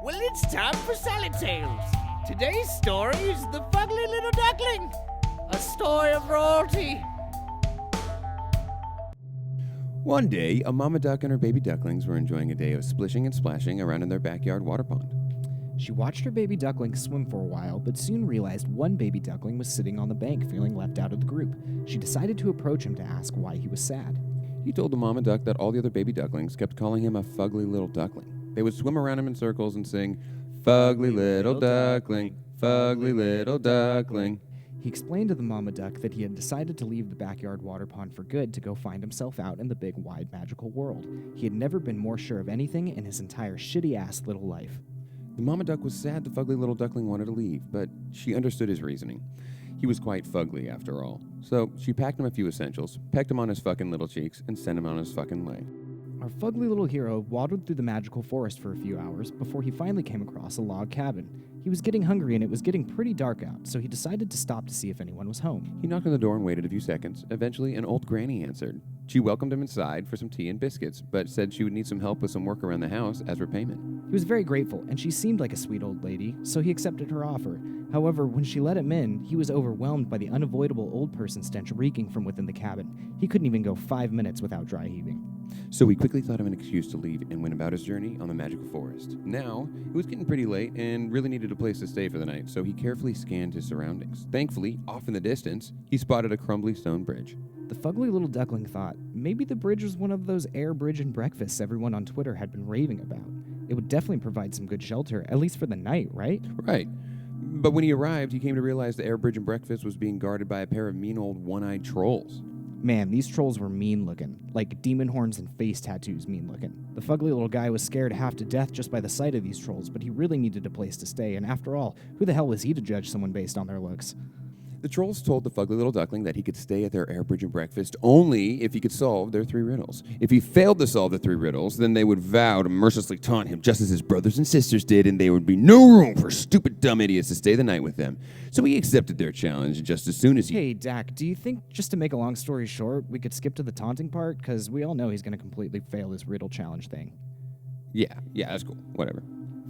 Well, it's time for Salad Tales. Today's story is The Fugly Little Duckling, a story of royalty. One day, a mama duck and her baby ducklings were enjoying a day of splishing and splashing around in their backyard water pond. She watched her baby duckling swim for a while, but soon realized one baby duckling was sitting on the bank feeling left out of the group. She decided to approach him to ask why he was sad. He told the mama duck that all the other baby ducklings kept calling him a fugly little duckling. They would swim around him in circles and sing, "Fugly little duckling, fugly little duckling." He explained to the mama duck that he had decided to leave the backyard water pond for good to go find himself out in the big, wide, magical world. He had never been more sure of anything in his entire shitty-ass little life. The mama duck was sad the fugly little duckling wanted to leave, but she understood his reasoning. He was quite fugly, after all. So she packed him a few essentials, pecked him on his fucking little cheeks, and sent him on his fucking way. Our fugly little hero waddled through the magical forest for a few hours before he finally came across a log cabin. He was getting hungry and it was getting pretty dark out, so he decided to stop to see if anyone was home. He knocked on the door and waited a few seconds. Eventually, an old granny answered. She welcomed him inside for some tea and biscuits, but said she would need some help with some work around the house as repayment. He was very grateful, and she seemed like a sweet old lady, so he accepted her offer. However, when she let him in, he was overwhelmed by the unavoidable old person stench reeking from within the cabin. He couldn't even go 5 minutes without dry heaving. So he quickly thought of an excuse to leave and went about his journey on the magical forest. Now, it was getting pretty late and really needed a place to stay for the night, so he carefully scanned his surroundings. Thankfully, off in the distance, he spotted a crumbly stone bridge. The fugly little duckling thought maybe the bridge was one of those air bridge and breakfasts everyone on Twitter had been raving about. It would definitely provide some good shelter, at least for the night, right? Right. But when he arrived, he came to realize the air bridge and breakfast was being guarded by a pair of mean old one-eyed trolls. Man, these trolls were mean-looking, like demon horns and face tattoos mean-looking. The fugly little guy was scared half to death just by the sight of these trolls, but he really needed a place to stay, and after all, who the hell was he to judge someone based on their looks? The trolls told the fugly little duckling that he could stay at their air bridge and breakfast only if he could solve their 3 riddles. If he failed to solve the 3 riddles, then they would vow to mercilessly taunt him just as his brothers and sisters did, and there would be no room for stupid dumb idiots to stay the night with them. So he accepted their challenge just as soon as he... Hey, Dak, do you think, just to make a long story short, we could skip to the taunting part? Because we all know he's going to completely fail this riddle challenge thing. Yeah, that's cool. Whatever.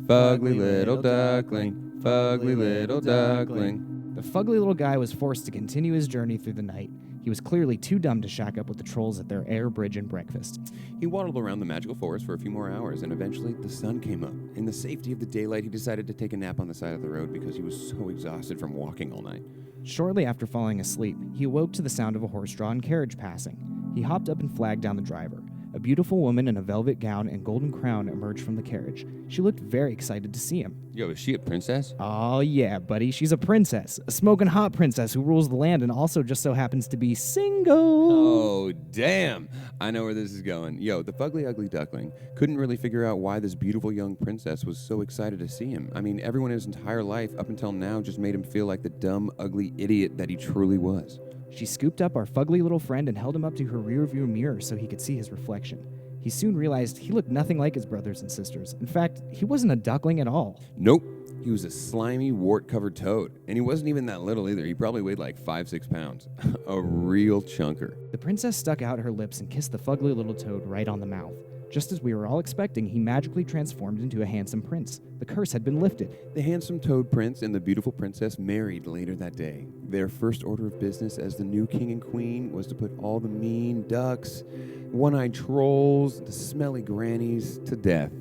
Fugly little duckling, fugly little duckling. The fugly little guy was forced to continue his journey through the night. He was clearly too dumb to shack up with the trolls at their air bridge and breakfast. He waddled around the magical forest for a few more hours, and eventually the sun came up. In the safety of the daylight, he decided to take a nap on the side of the road because he was so exhausted from walking all night. Shortly after falling asleep, he awoke to the sound of a horse-drawn carriage passing. He hopped up and flagged down the driver. A beautiful woman in a velvet gown and golden crown emerged from the carriage. She looked very excited to see him. Yo, is she a princess? Oh yeah, buddy, she's a princess. A smoking hot princess who rules the land and also just so happens to be single. Oh, damn. I know where this is going. Yo, the fugly ugly duckling couldn't really figure out why this beautiful young princess was so excited to see him. I mean, everyone in his entire life up until now just made him feel like the dumb, ugly idiot that he truly was. She scooped up our fugly little friend and held him up to her rearview mirror so he could see his reflection. He soon realized he looked nothing like his brothers and sisters. In fact, he wasn't a duckling at all. Nope. He was a slimy, wart-covered toad. And he wasn't even that little either. He probably weighed like 5-6 pounds. A real chunker. The princess stuck out her lips and kissed the fugly little toad right on the mouth. Just as we were all expecting, he magically transformed into a handsome prince. The curse had been lifted. The handsome toad prince and the beautiful princess married later that day. Their first order of business as the new king and queen was to put all the mean ducks, one-eyed trolls, the smelly grannies to death,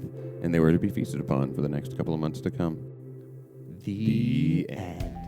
and they were to be feasted upon for the next couple of months to come. The end.